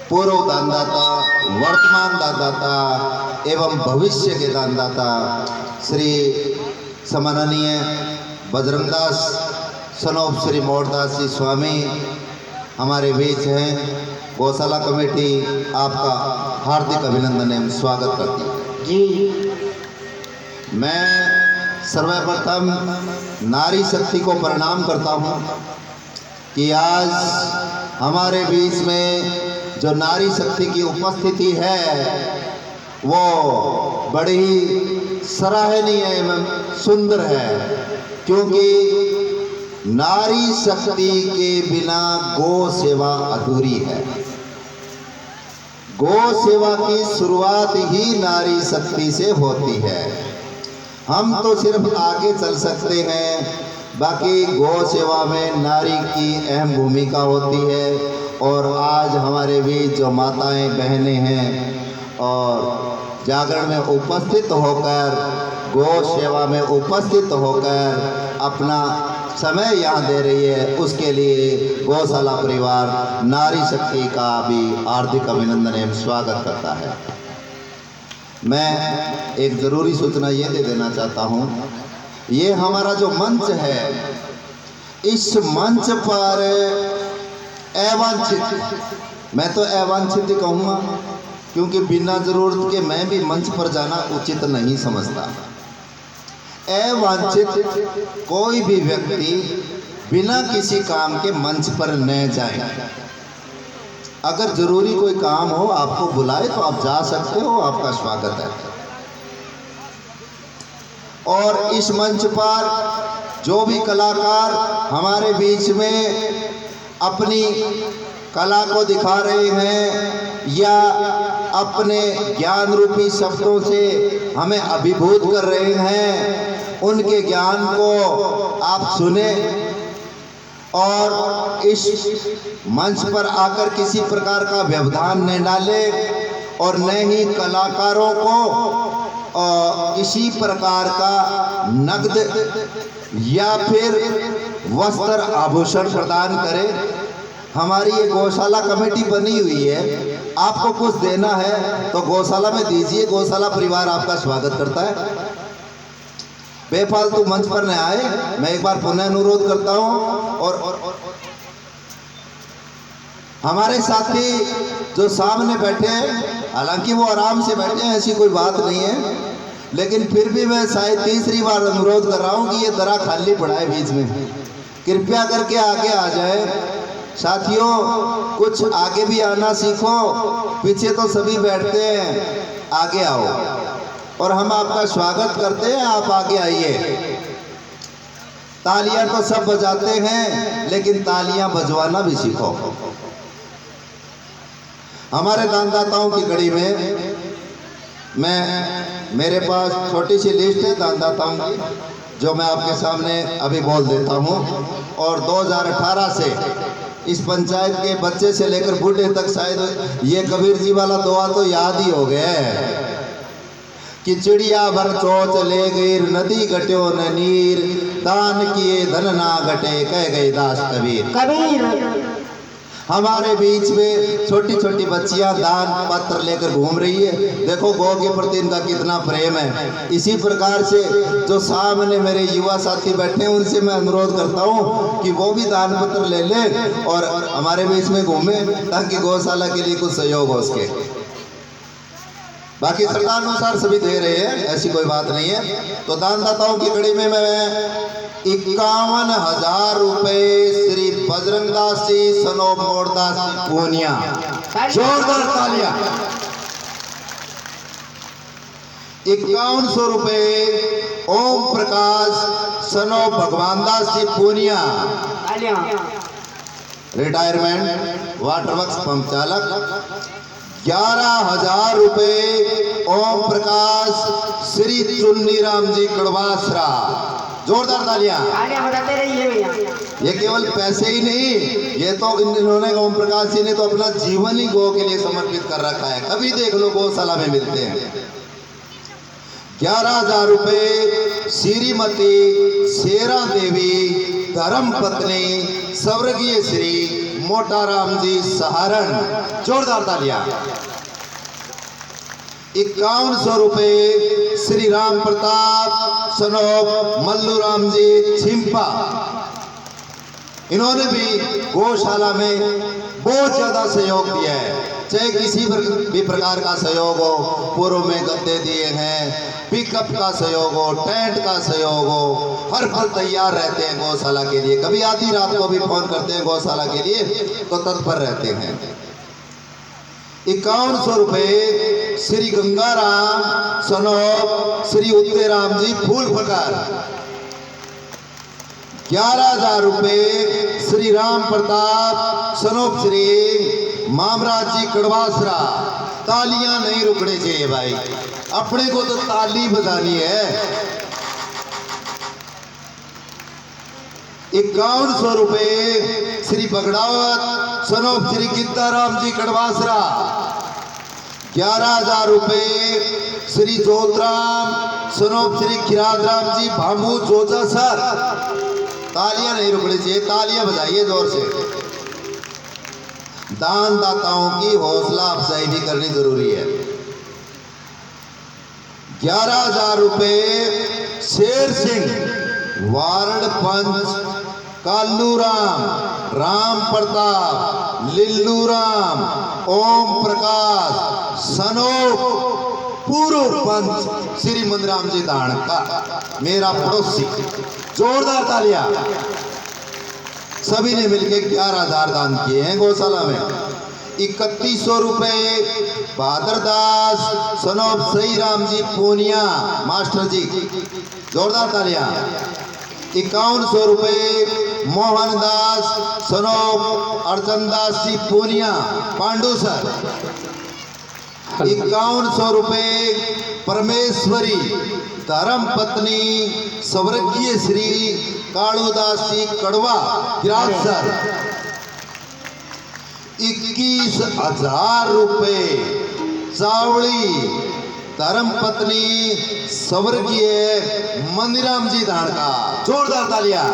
पूर्व दानदाता, वर्तमान दानदाता एवं भविष्य के दानदाता श्री सम्माननीय बजरंगदास सनोप श्री मोहनदास जी स्वामी हमारे बीच हैं। गौशाला कमेटी आपका हार्दिक अभिनंदन एवं स्वागत करती है जी। मैं सर्वप्रथम नारी शक्ति को प्रणाम करता हूँ कि आज हमारे बीच में जो नारी शक्ति की उपस्थिति है वो बड़ी ही सराहनीय एवं सुंदर है, क्योंकि नारी शक्ति के बिना गौ सेवा अधूरी है। गौ सेवा की शुरुआत ही नारी शक्ति से होती है। हम तो सिर्फ आगे चल सकते हैं, बाकी गौ सेवा में नारी की अहम भूमिका होती है। और आज हमारे बीच जो माताएं बहनें हैं और जागरण में उपस्थित होकर, गौ सेवा में उपस्थित होकर अपना समय यहाँ दे रही है, उसके लिए गौशाला परिवार नारी शक्ति का भी हार्दिक अभिनंदन एवं स्वागत करता है। मैं एक ज़रूरी सूचना ये दे देना चाहता हूँ, ये हमारा जो मंच है, इस मंच पर अवांछित, मैं तो अवांछित ही कहूँगा, क्योंकि बिना ज़रूरत के मैं भी मंच पर जाना उचित नहीं समझता। अवांछित कोई भी व्यक्ति बिना किसी काम के मंच पर न जाए। अगर जरूरी कोई काम हो, आपको बुलाए तो आप जा सकते हो, आपका स्वागत है। और इस मंच पर जो भी कलाकार हमारे बीच में अपनी कला को दिखा रहे हैं या अपने ज्ञान रूपी शब्दों से हमें अभिभूत कर रहे हैं, उनके ज्ञान को आप सुने और इस मंच पर आकर किसी प्रकार का व्यवधान न डाले और न ही कलाकारों को किसी प्रकार का नगद या फिर वस्त्र आभूषण प्रदान करें। हमारी ये गौशाला कमेटी बनी हुई है, आपको कुछ देना है तो गौशाला में दीजिए, गौशाला परिवार आपका स्वागत करता है। बेफालतू मंच पर न आए, मैं एक बार पुनः अनुरोध करता हूँ। और हमारे साथी जो सामने बैठे हैं, हालांकि वो आराम से बैठे हैं, ऐसी कोई बात नहीं है, लेकिन फिर भी मैं शायद तीसरी बार अनुरोध कर रहा हूँ कि ये दरा खाली पड़ा है बीच में, कृपया करके आगे आ जाए। साथियों, कुछ आगे भी आना सीखो, पीछे तो सभी बैठते हैं, आगे आओ और हम आपका स्वागत करते हैं, आप आगे आइए। तालियां तो सब बजाते हैं, लेकिन तालियां बजवाना भी सीखो। हमारे दानदाताओं की कड़ी में मेरे पास छोटी सी लिस्ट है दानदाताओं की, जो मैं आपके सामने अभी बोल देता हूं। और 2018 से इस पंचायत के बच्चे से लेकर बूढ़े तक शायद ये कबीर जी वाला दुआ तो याद ही हो गया है कि चिड़िया भर चोच ले गई, नदी घट्यो न नीर, दान किए धन ना घटे, कह गए दास कबीर। हमारे बीच में छोटी छोटी बच्चियां दान पत्र लेकर घूम रही है। देखो गौ के प्रति इनका कितना प्रेम है। इसी प्रकार से जो सामने मेरे युवा साथी बैठे हैं, उनसे मैं अनुरोध करता हूं कि वो भी दान पत्र ले लें और हमारे बीच में घूमे, ताकि गौशाला के लिए कुछ सहयोग हो सके। बाकी श्रद्धानुसार सभी दे रहे हैं, ऐसी कोई बात नहीं है। तो दानदाताओं की कड़ी में मैं 51,000 रुपए श्री बजरंगदास जी सनोप मोहनदास पूनिया, जोरदार तालियां। 5100 रुपए Om Prakash Sanop Bhagwandas ji Poonia, retirement water works pump चालक। 11,000 रुपए ओम प्रकाश श्री चुन्नी राम जी कड़वासरा, जोरदार तालियां। बजाते रहिए भैया। ये केवल पैसे ही नहीं, ये तो इन्होंने ओम प्रकाश जी ने तो अपना जीवन ही गौ के लिए समर्पित कर रखा है। कभी देख लो गौशाला में मिलते हैं। 11,000 रुपए श्रीमती शेरा देवी धर्म पत्नी स्वर्गीय श्री मोटा राम जी सहारण, जोरदार तालियां। 5100 रुपए श्री राम प्रताप सनोप मल्लू राम जी छिंपा, इन्होंने भी गौशाला में बहुत ज्यादा सहयोग दिया है। चाहे किसी भी प्रकार का सहयोग हो, पूर्व में गद्दे दिए हैं, पिकअप का सहयोग हो, टेंट का सहयोग हो, हर पल तैयार रहते हैं गौशाला के लिए। कभी आधी रात को भी फोन करते हैं गौशाला के लिए, तो तत्पर रहते हैं। 5100 रुपए श्री गंगाराम सनोप श्री उत्तेराम जी फूल फकार। 11000 रुपए श्री राम प्रताप सनोप श्री मामराज जी कड़वासरा। तालियां नहीं रुकनी चाहिए भाई, अपने को तो ताली बजानी है। 5100 रुपए श्री बगड़ावत सनोप श्री गीताराम जी कड़वासरा। 11000 रुपए श्री जोतराम सनोप श्री खिरादराम जी भामू जोजा सर। तालियां नहीं रुकनी चाहिए, तालियां बजाइए जोर से। दान दाताओं की हौसला अफजाई भी करनी जरूरी है। 11000 रुपए शेर सिंह वार्ड पंच कालू राम, राम प्रताप, लिल्लू राम, ओम प्रकाश सनोप पूर्व पंच श्री मंदराम जी दान का, मेरा पड़ोसी। जोरदार तालियां। सभी ने मिलकर 11000 दान किए हैं गौशाला में। 3100 रुपए बहादुर दास सनोप सही राम जी पूनिया मास्टर जी, जोरदार तालियां। 5100 रुपए मोहन दास सनोप अर्चन दास जी पूनिया पांडु सर। 5100 रुपए परमेश्वरी धर्म पत्नी स्वर्गीय श्री कालूदास जी कड़वा गिराज सर। 21000 रुपए चावड़ी धर्म पत्नी स्वर्गीय मंदिराम जी धानका, जोरदार तालियां।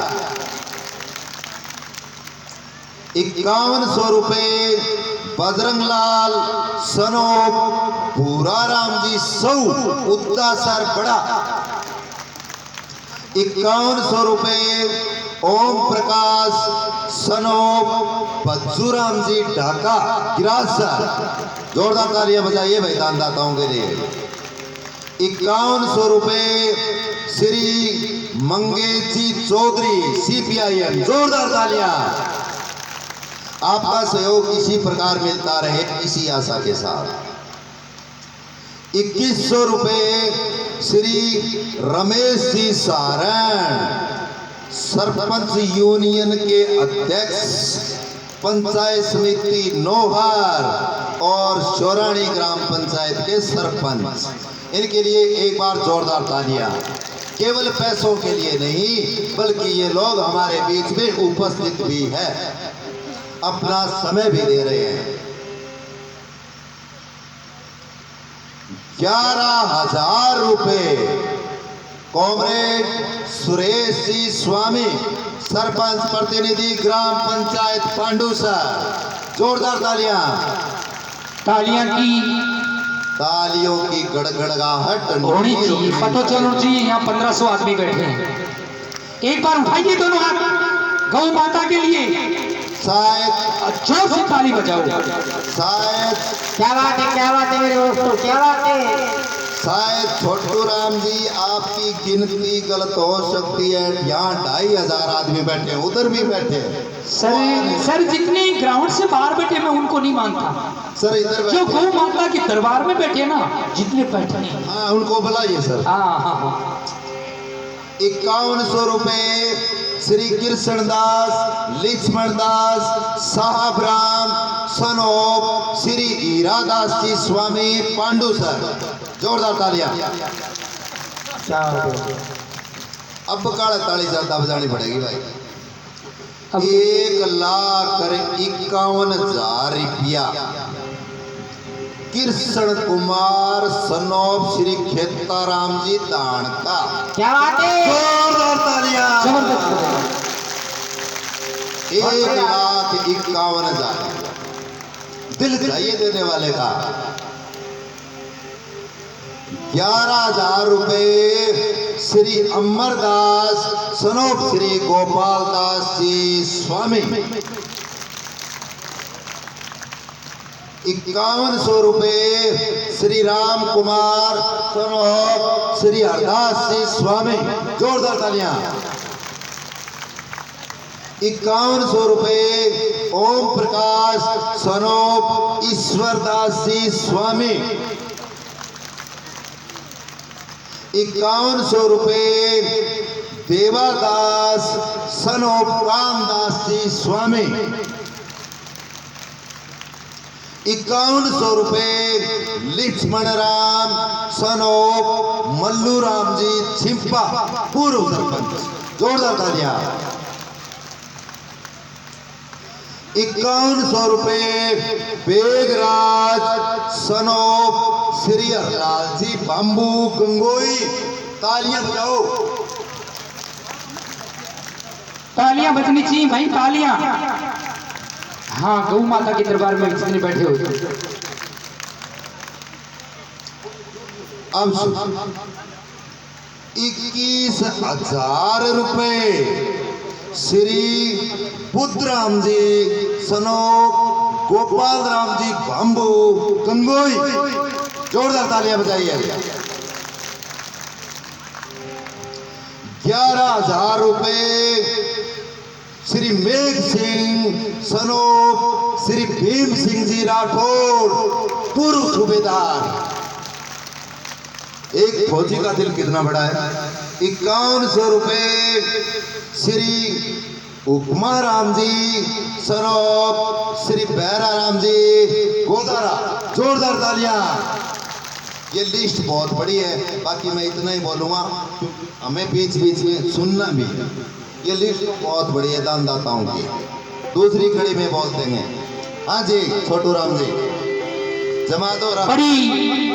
5100 रुपए बजरंगलाल सनोप भूराराम जी सौ उद्दा सर बड़ा। 5100 रुपए ओम प्रकाश सनोप बज्जूराम जी ढाका गिराज सर। जोरदार तालियां बजाइए भाई दानदाताओं के लिए। 5100 रुपए श्री मंगेश जी चौधरी CPIM, जोरदार तालियां। आपका सहयोग इसी प्रकार मिलता रहे, इसी आशा के साथ। 2100 रुपए श्री रमेश जी सारण सरपंच यूनियन के अध्यक्ष पंचायत समिति नौहर और शोराणी ग्राम पंचायत के सरपंच, इनके लिए एक बार जोरदार तालियां। केवल पैसों के लिए नहीं, बल्कि ये लोग हमारे बीच में उपस्थित भी है, अपना समय भी दे रहे हैं। 11000 रुपए कॉमरेड सुरेश जी स्वामी सरपंच प्रतिनिधि ग्राम पंचायत पांडु सर, जोरदार तालियां। तालियों की गड़गड़ाहट होनी चाहिए। पता चलो जी यहाँ 1500 आदमी बैठे हैं, एक बार उठाइए दोनों हाथ गौ माता के लिए, शायद जोर से ताली बजाओ। शायद क्या बात है मेरे दोस्तों, क्या बात है। शायद छोटू राम जी आपकी गिनती गलत हो सकती है। यहाँ 2500 आदमी बैठे हैं, उधर भी बैठे हैं। सर जितने ग्राउंड से बाहर बैठे मैं उनको नहीं मानता सर, इधर जो गौ माता के दरबार में बैठे ना, जितने बैठे हैं हाँ उनको बुलाइए सर। हाँ। 5100 रुपए श्री कृष्ण दास लक्ष्मण दास साहब राम सनोप श्री हीरादास जी स्वामी पांडु सर, जोरदार तालियां। अब काला ताली ज्यादा बजानी पड़ेगी भाई। 1,51,000 रुपया कृष्ण कुमार सनोप श्री खेताराम जी दान का, क्या बात है, जोरदार तालियां। 1,51,000 दिल चाहिए देने वाले का। 11,000 रुपए श्री अमरदास सनोप श्री गोपाल दास जी स्वामी। 5100 रुपए श्री राम कुमार सनोप श्री हरदास जी स्वामी। जोरदार तालियां। 5100 रुपए ओम प्रकाश सनोप ईश्वरदास जी स्वामी। 5100 रुपए देवादास सनोप रामदास जी स्वामी। 5100 रुपए लक्ष्मण राम सनोप मल्लू राम जी छिंपा पूर्व सरपंच। जोरदार तालियां। 5100 रुपए बेगराज सनोप श्री हरलाल जी बाम्बू गंगोई। तालियां बजाओ। तालियां बजनी चाहिए भाई, तालियां। हाँ, गौ माता के दरबार में जितने बैठे हो। अब 21,000 रुपए श्री बुद्धराम जी सनोप गोपाल राम जी बाम्बू गंगोई। जोरदार तालियां बजाइए। 11,000 रुपए श्री मेघ सिंह सनोप श्री भीम सिंह जी राठौड़ पूर्व सूबेदार। एक फौजी का दिल कितना बड़ा है। 5100 रुपए श्री उपमा राम जी सनोप श्री बैरा राम जी गोदारा। जोरदार तालियां। ये लिस्ट बहुत बड़ी है, बाकी मैं इतना ही बोलूंगा, हमें बीच बीच में सुनना भी है। ये लिस्ट बहुत बड़ी है दानदाताओं की। दूसरी कड़ी में बोल देंगे। हाँ जी छोटू राम जी जमा दो।